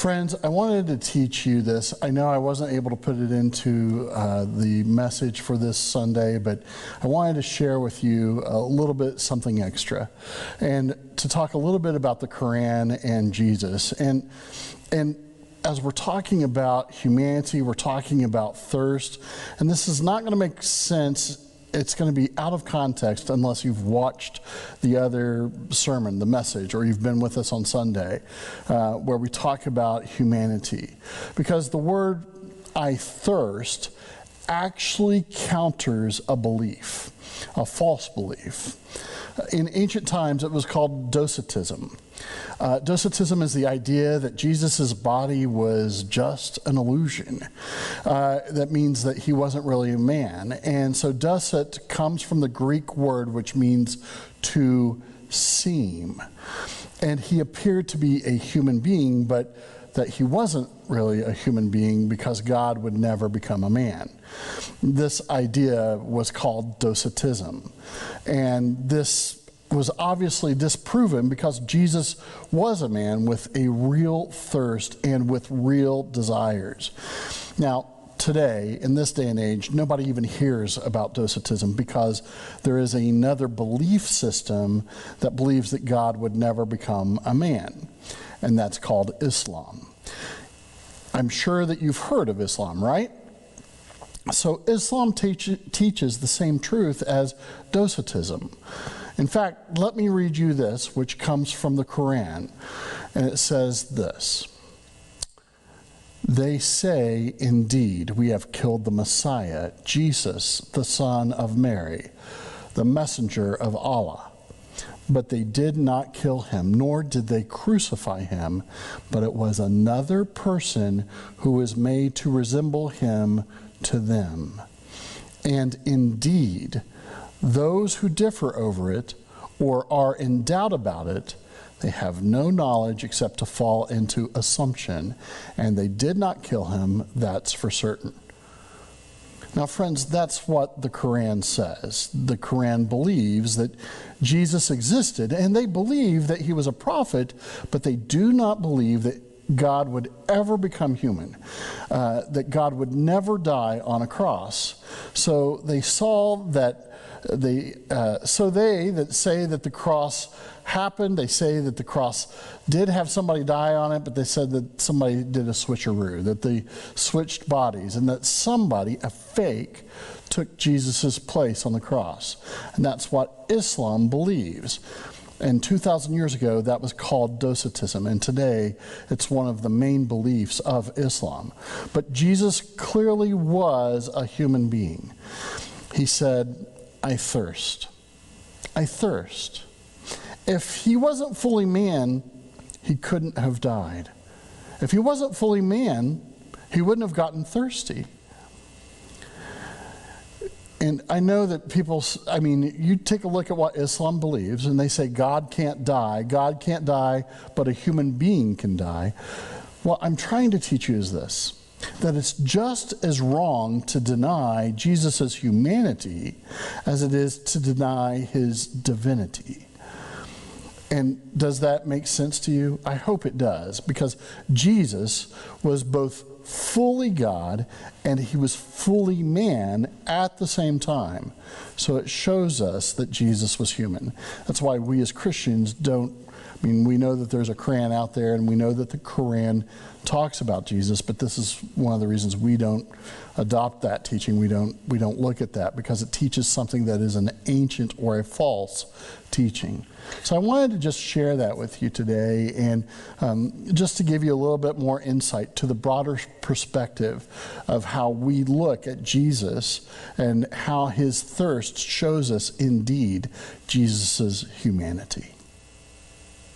Friends, I wanted to teach you this. I know I wasn't able to put it into the message for this Sunday, but I wanted to share with you a little bit something extra and to talk a little bit about the Quran and Jesus. And as we're talking about humanity, we're talking about thirst, and this is not going to make sense. It's going to be out of context unless you've watched the other sermon, the message, or you've been with us on Sunday, where we talk about humanity. Because the word "I thirst" actually counters a belief, a false belief. In ancient times, it was called Docetism. Docetism is the idea that Jesus' body was just an illusion. That means that he wasn't really a man. And so docet comes from the Greek word which means to seem. And he appeared to be a human being, but that he wasn't really a human being because God would never become a man. This idea was called Docetism. And this was obviously disproven because Jesus was a man with a real thirst and with real desires. Now, today, in this day and age, nobody even hears about Docetism because there is another belief system that believes that God would never become a man, and that's called Islam. I'm sure that you've heard of Islam, right? So Islam teaches the same truth as Docetism. In fact, let me read you this, which comes from the Quran, and it says this: "They say, indeed, we have killed the Messiah, Jesus, the son of Mary, the messenger of Allah. But they did not kill him, nor did they crucify him, but it was another person who was made to resemble him to them. And indeed, those who differ over it or are in doubt about it, they have no knowledge except to fall into assumption, and they did not kill him, that's for certain." Now, friends, that's what the Quran says. The Quran believes that Jesus existed, and they believe that he was a prophet, but they do not believe that God would ever become human, that God would never die on a cross. So they saw that they that say that the cross happened, they say that the cross did have somebody die on it, but they said that somebody did a switcheroo, that they switched bodies, and that somebody, a fake, took Jesus' place on the cross. And that's what Islam believes. And 2,000 years ago, that was called Docetism, and today it's one of the main beliefs of Islam. But Jesus clearly was a human being. He said, "I thirst. I thirst." If he wasn't fully man, he couldn't have died. If he wasn't fully man, he wouldn't have gotten thirsty. And I know that people, you take a look at what Islam believes, and they say God can't die. God can't die, but a human being can die. What I'm trying to teach you is this: that it's just as wrong to deny Jesus' humanity as it is to deny his divinity. And does that make sense to you? I hope it does, because Jesus was both fully God and he was fully man at the same time. So it shows us that Jesus was human. That's why we as Christians we know that there's a Quran out there, and we know that the Quran talks about Jesus, but this is one of the reasons we don't adopt that teaching. We don't look at that because it teaches something that is an ancient or a false teaching. So I wanted to just share that with you today, and just to give you a little bit more insight to the broader perspective of how we look at Jesus and how his thirst shows us indeed Jesus' humanity.